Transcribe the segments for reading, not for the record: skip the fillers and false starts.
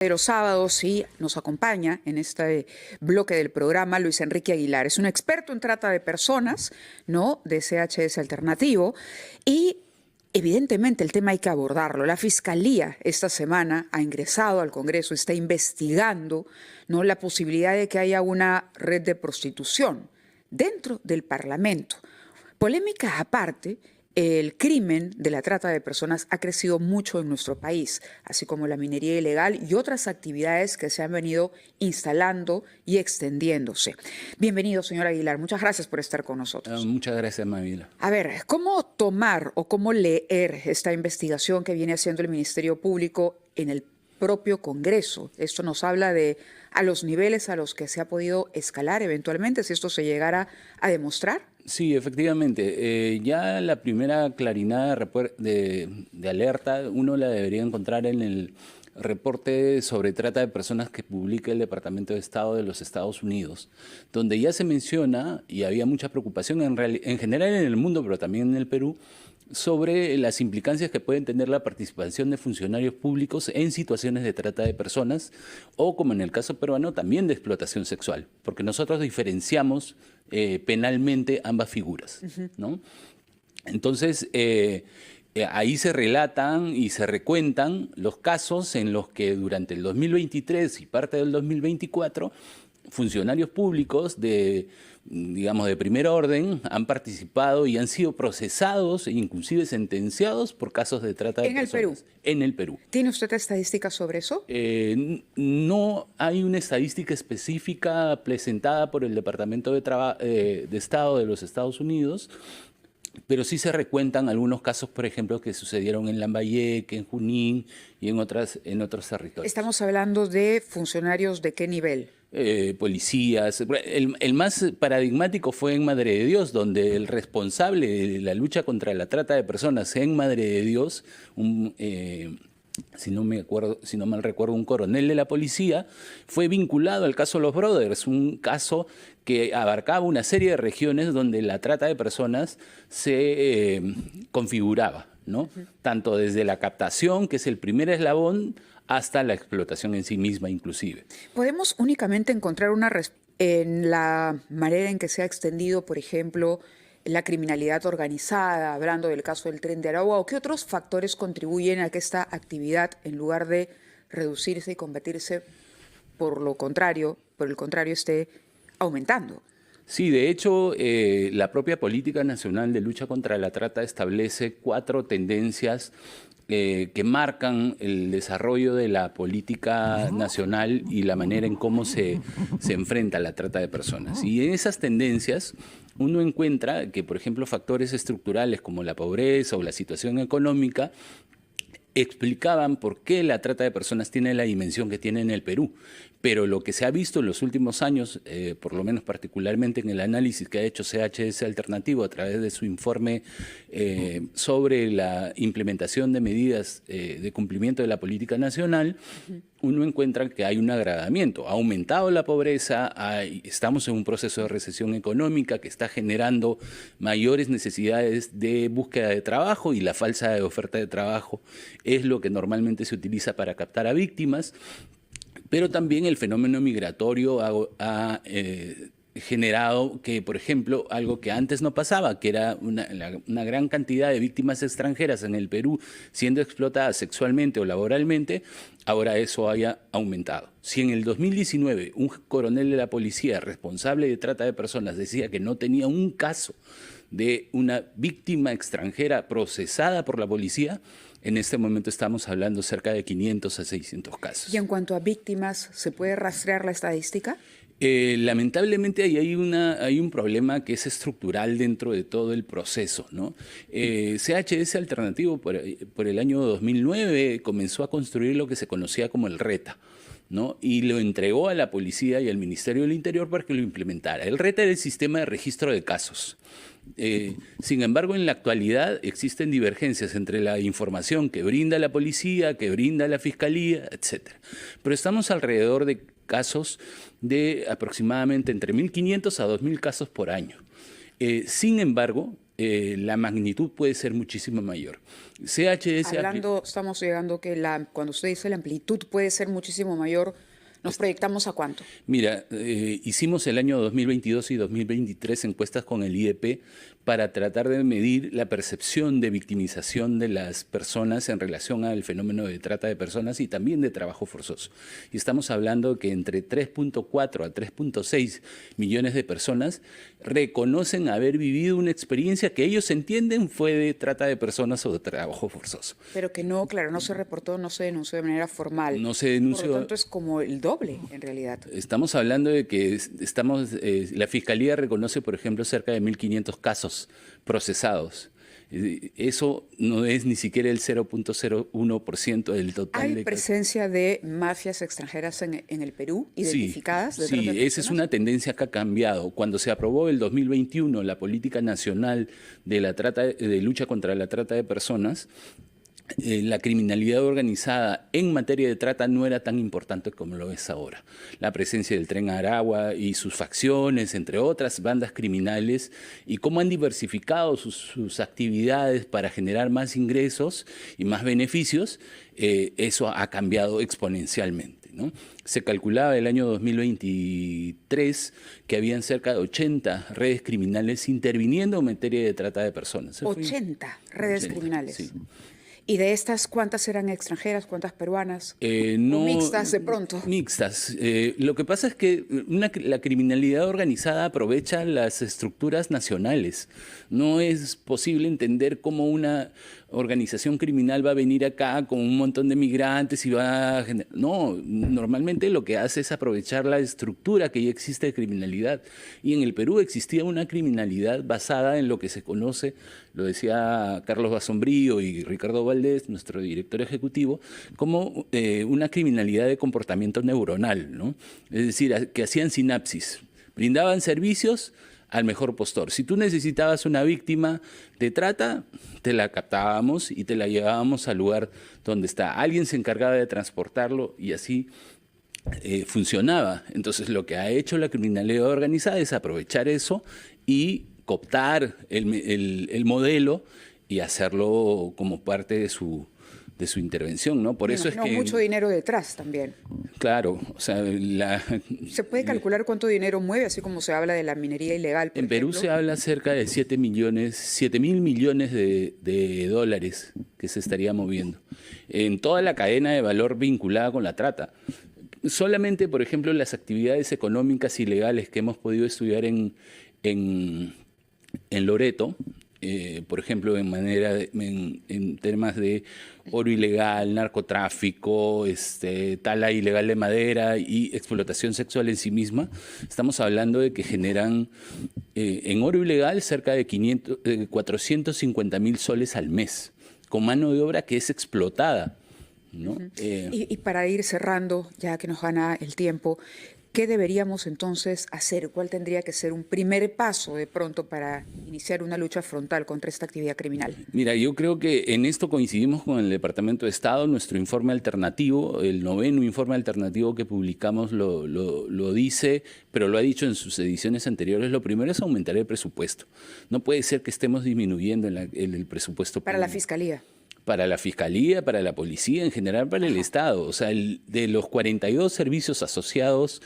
De los sábados y nos acompaña en este bloque del programa Luis Enrique Aguilar. Es un experto en trata de personas, ¿no? De CHS Alternativo. Y evidentemente el tema hay que abordarlo. La Fiscalía esta semana ha ingresado al Congreso, está investigando, ¿no?, la posibilidad de que haya una red de prostitución dentro del Parlamento. Polémica aparte, el crimen de la trata de personas ha crecido mucho en nuestro país, así como la minería ilegal y otras actividades que se han venido instalando y extendiéndose. Bienvenido, señor Aguilar. Muchas gracias por estar con nosotros. Muchas gracias, Mavila. A ver, ¿cómo tomar o cómo leer esta investigación que viene haciendo el Ministerio Público en el propio Congreso? Esto nos habla de a los niveles a los que se ha podido escalar eventualmente, si esto se llegara a demostrar. Sí, efectivamente. Ya la primera clarinada de alerta uno la debería encontrar en el reporte sobre trata de personas que publica el Departamento de Estado de los Estados Unidos, donde ya se menciona, y había mucha preocupación en general en el mundo, pero también en el Perú, sobre las implicancias que pueden tener la participación de funcionarios públicos en situaciones de trata de personas o, como en el caso peruano, también de explotación sexual, porque nosotros diferenciamos penalmente ambas figuras, ¿no? Entonces, ahí se relatan y se recuentan los casos en los que durante el 2023 y parte del 2024 funcionarios públicos de primer orden han participado y han sido procesados e inclusive sentenciados por casos de trata de personas. ¿En el Perú? En el Perú. ¿Tiene usted estadísticas sobre eso? No hay una estadística específica presentada por el Departamento de Estado de los Estados Unidos, pero sí se recuentan algunos casos, por ejemplo, que sucedieron en Lambayeque, en Junín y en otros territorios. Estamos hablando de funcionarios de qué nivel. Policías. El más paradigmático fue en Madre de Dios, donde el responsable de la lucha contra la trata de personas en Madre de Dios, si no mal recuerdo, un coronel de la policía, fue vinculado al caso Los Brothers, un caso que abarcaba una serie de regiones donde la trata de personas se configuraba, ¿no? Tanto desde la captación, que es el primer eslabón, hasta la explotación en sí misma inclusive. ¿Podemos únicamente encontrar en la manera en que se ha extendido, por ejemplo, la criminalidad organizada, hablando del caso del Tren de Aragua, o qué otros factores contribuyen a que esta actividad, en lugar de reducirse y combatirse, por el contrario, esté aumentando? Sí, de hecho, la propia Política Nacional de Lucha contra la Trata establece 4 tendencias que marcan el desarrollo de la política nacional y la manera en cómo se enfrenta la trata de personas. Y en esas tendencias uno encuentra que, por ejemplo, factores estructurales como la pobreza o la situación económica explicaban por qué la trata de personas tiene la dimensión que tiene en el Perú. Pero lo que se ha visto en los últimos años, por lo menos particularmente en el análisis que ha hecho CHS Alternativo a través de su informe sobre la implementación de medidas de cumplimiento de la política nacional, uno encuentra que hay un agravamiento. Ha aumentado la pobreza, estamos en un proceso de recesión económica que está generando mayores necesidades de búsqueda de trabajo, y la falsa oferta de trabajo es lo que normalmente se utiliza para captar a víctimas. Pero también el fenómeno migratorio ha generado que, por ejemplo, algo que antes no pasaba, que era una gran cantidad de víctimas extranjeras en el Perú siendo explotadas sexualmente o laboralmente, ahora eso haya aumentado. Si en el 2019 un coronel de la policía responsable de trata de personas decía que no tenía un caso de una víctima extranjera procesada por la policía, en este momento estamos hablando cerca de 500 a 600 casos. ¿Y en cuanto a víctimas, se puede rastrear la estadística? Lamentablemente ahí hay un problema que es estructural dentro de todo el proceso, ¿no? CHS Alternativo por el año 2009 comenzó a construir lo que se conocía como el RETA, ¿no? Y lo entregó a la policía y al Ministerio del Interior para que lo implementara. El RETA era el sistema de registro de casos. Sin embargo, en la actualidad existen divergencias entre la información que brinda la policía, que brinda la fiscalía, etc. Pero estamos alrededor de casos de aproximadamente entre 1.500 a 2.000 casos por año. Sin embargo, la magnitud puede ser muchísimo mayor. CHS Estamos llegando que cuando usted dice la amplitud puede ser muchísimo mayor, ¿nos proyectamos a cuánto? Mira, hicimos el año 2022 y 2023 encuestas con el IEP para tratar de medir la percepción de victimización de las personas en relación al fenómeno de trata de personas y también de trabajo forzoso. Y estamos hablando que entre 3.4 a 3.6 millones de personas reconocen haber vivido una experiencia que ellos entienden fue de trata de personas o de trabajo forzoso. Pero que no, claro, no se reportó, no se denunció de manera formal. No se denunció. Por lo tanto, es como el doble, en realidad. Estamos hablando de que la Fiscalía reconoce, por ejemplo, cerca de 1.500 casos procesados. Eso no es ni siquiera el 0.01% del total. ¿Hay presencia de mafias extranjeras en el Perú identificadas? Sí, esa es una tendencia que ha cambiado. Cuando se aprobó el 2021 la Política Nacional de Lucha contra la Trata de Personas, la criminalidad organizada en materia de trata no era tan importante como lo es ahora. La presencia del Tren Aragua y sus facciones, entre otras bandas criminales, y cómo han diversificado sus actividades para generar más ingresos y más beneficios, eso ha cambiado exponencialmente, ¿no? Se calculaba el año 2023 que habían cerca de 80 redes criminales interviniendo en materia de trata de personas. 80 redes criminales. Sí. ¿Y de estas cuántas eran extranjeras, cuántas peruanas? No, ¿O mixtas de pronto? Mixtas. Lo que pasa es que la criminalidad organizada aprovecha las estructuras nacionales. No es posible entender cómo una organización criminal va a venir acá con un montón de migrantes y va a generar... No, normalmente lo que hace es aprovechar la estructura que ya existe de criminalidad. Y en el Perú existía una criminalidad basada en lo que se conoce, lo decía Carlos Basombrío y Ricardo Valdés, nuestro director ejecutivo, como una criminalidad de comportamiento neuronal, ¿no? Es decir, que hacían sinapsis, brindaban servicios al mejor postor. Si tú necesitabas una víctima de trata, te la captábamos y te la llevábamos al lugar donde está. Alguien se encargaba de transportarlo y así funcionaba. Entonces, lo que ha hecho la criminalidad organizada es aprovechar eso y cooptar el modelo y hacerlo como parte de su intervención, ¿no? Por eso es que... mucho dinero detrás también. Claro, o sea... ¿Se puede calcular cuánto dinero mueve, así como se habla de la minería ilegal, por En Perú ejemplo? se habla cerca de 7.000 millones de dólares que se estaría moviendo en toda la cadena de valor vinculada con la trata. Solamente, por ejemplo, las actividades económicas ilegales que hemos podido estudiar en Loreto, por ejemplo, en temas de oro ilegal, narcotráfico, tala ilegal de madera y explotación sexual en sí misma, estamos hablando de que generan en oro ilegal cerca de 450.000 soles al mes, con mano de obra que es explotada, ¿no? Y para ir cerrando, ya que nos gana el tiempo, ¿qué deberíamos entonces hacer? ¿Cuál tendría que ser un primer paso de pronto para iniciar una lucha frontal contra esta actividad criminal? Mira, yo creo que en esto coincidimos con el Departamento de Estado. Nuestro informe alternativo, el 9º informe alternativo que publicamos lo dice, pero lo ha dicho en sus ediciones anteriores. Lo primero es aumentar el presupuesto. No puede ser que estemos disminuyendo el presupuesto para la Fiscalía. Para la Fiscalía, para la Policía, en general para el Estado. O sea, de los 42 servicios asociados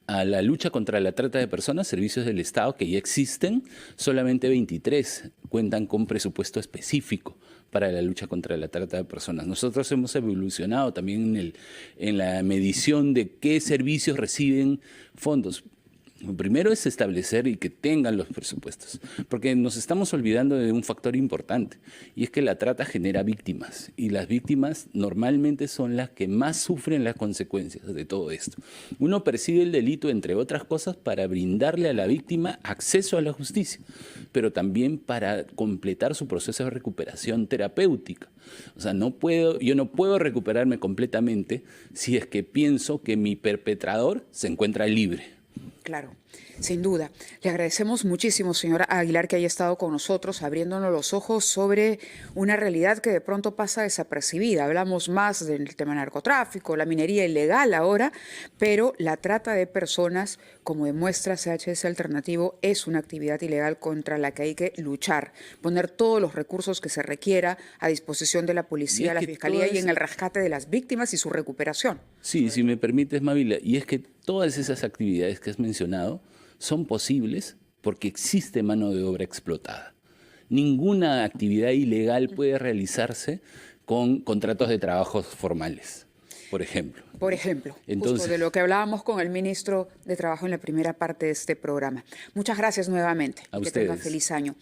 a la lucha contra la trata de personas, servicios del Estado que ya existen, solamente 23 cuentan con presupuesto específico para la lucha contra la trata de personas. Nosotros hemos evolucionado también en la medición de qué servicios reciben fondos. Lo primero es establecer y que tengan los presupuestos, porque nos estamos olvidando de un factor importante, y es que la trata genera víctimas, y las víctimas normalmente son las que más sufren las consecuencias de todo esto. Uno persigue el delito, entre otras cosas, para brindarle a la víctima acceso a la justicia, pero también para completar su proceso de recuperación terapéutica. O sea, yo no puedo recuperarme completamente si es que pienso que mi perpetrador se encuentra libre. Claro, sin duda. Le agradecemos muchísimo, señora Aguilar, que haya estado con nosotros, abriéndonos los ojos sobre una realidad que de pronto pasa desapercibida. Hablamos más del tema narcotráfico, la minería ilegal ahora, pero la trata de personas, como demuestra CHS Alternativo, es una actividad ilegal contra la que hay que luchar, poner todos los recursos que se requiera a disposición de la policía, la fiscalía y en el rescate de las víctimas y su recuperación. Sí, si me permites, Mávila, y es que todas esas actividades que has mencionado son posibles porque existe mano de obra explotada. Ninguna actividad ilegal puede realizarse con contratos de trabajos formales, por ejemplo. Por ejemplo, Entonces, justo de lo que hablábamos con el ministro de Trabajo en la primera parte de este programa. Muchas gracias nuevamente. A Que tenga ustedes. feliz año.